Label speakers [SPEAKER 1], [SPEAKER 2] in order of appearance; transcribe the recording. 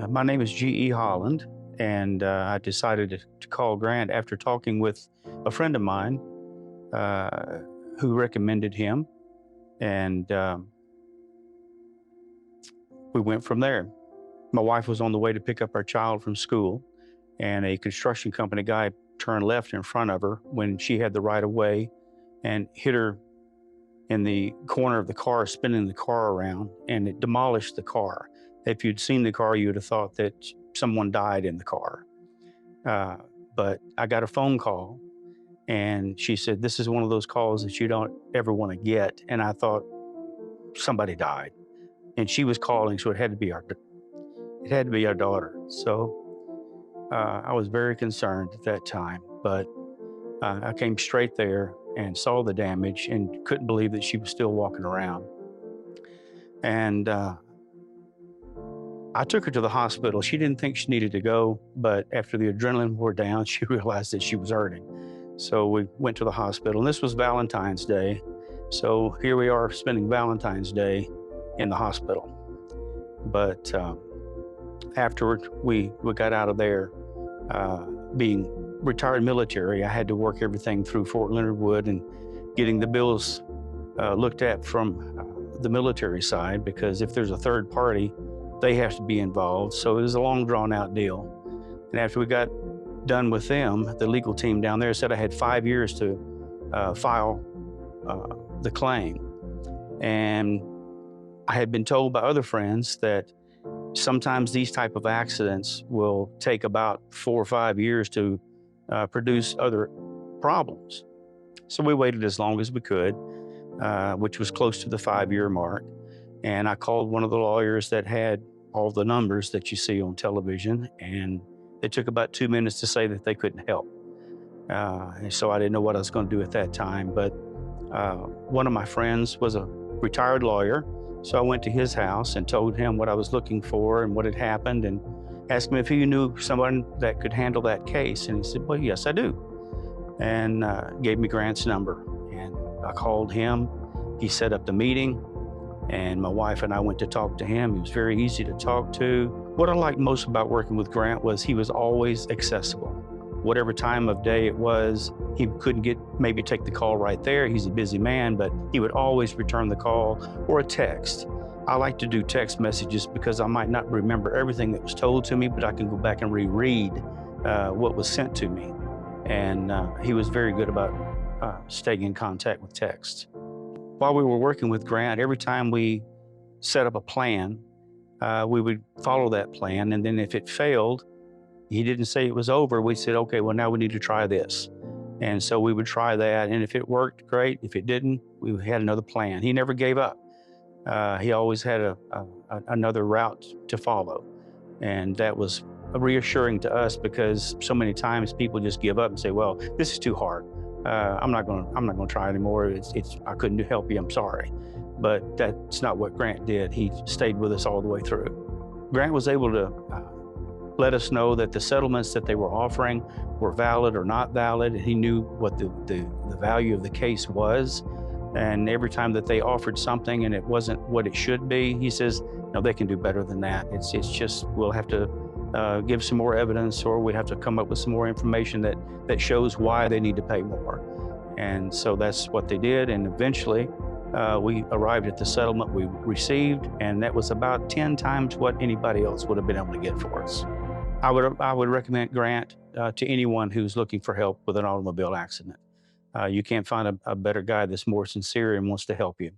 [SPEAKER 1] My name is G.E. Holland, and I decided to call Grant after talking with a friend of mine uh, who recommended him, and we went from there. My wife was on the way to pick up our child from school, and a construction company guy turned left in front of her when she had the right of way and hit her in the corner of the car, spinning the car around, and it demolished the car. If you'd seen the car, you would have thought that someone died in the car. Uh, but I got a phone call, and she said, "This is one of those calls that you don't ever want to get." And I thought somebody died, and she was calling, so it had to be our daughter. So I was very concerned at that time, but I came straight there and saw the damage and couldn't believe that she was still walking around. And I took her to the hospital. She didn't think she needed to go, but after the adrenaline wore down, she realized that she was hurting. So we went to the hospital, and this was Valentine's Day. So here we are spending Valentine's Day in the hospital. But afterward, we got out of there. Being retired military, I had to work everything through Fort Leonardwood and getting the bills looked at from the military side, because if there's a third party, they have to be involved. So it was a long, drawn-out deal. And after we got done with them, the legal team down there said I had 5 years to file the claim. And I had been told by other friends that sometimes these type of accidents will take about 4 or 5 years to produce other problems. So we waited as long as we could, which was close to the 5-year mark. And I called one of the lawyers that had all the numbers that you see on television, and it took about 2 minutes to say that they couldn't help. And so I didn't know what I was going to do at that time. But one of my friends was a retired lawyer, so I went to his house and told him what I was looking for and what had happened, and asked him if he knew someone that could handle that case. And he said, "Well, yes, I do," and gave me Grant's number. And I called him. He set up the meeting, and my wife and I went to talk to him. He was very easy to talk to. What I liked most about working with Grant was he was always accessible. Whatever time of day it was, he couldn't maybe take the call right there. He's a busy man, but he would always return the call or a text. I like to do text messages because I might not remember everything that was told to me, but I can go back and reread what was sent to me. And he was very good about staying in contact with text. While we were working with Grant, every time we set up a plan, we would follow that plan. And then if it failed, he didn't say it was over. We said, "Okay, well, now we need to try this." And so we would try that. And if it worked, great. If it didn't, we had another plan. He never gave up. He always had another route to follow. And that was reassuring to us, because so many times people just give up and say, "Well, this is too hard. I'm not going to try anymore. I couldn't help you. I'm sorry." But that's not what Grant did. He stayed with us all the way through. Grant was able to let us know that the settlements that they were offering were valid or not valid. He knew what the value of the case was. And every time that they offered something and it wasn't what it should be, he says, "No, they can do better than that. It's just, we'll have to give some more evidence, or we have to come up with some more information that shows why they need to pay more." And so that's what they did. And eventually we arrived at the settlement we received, and that was about 10 times what anybody else would have been able to get for us. I would recommend Grant to anyone who's looking for help with an automobile accident. You can't find a better guy that's more sincere and wants to help you.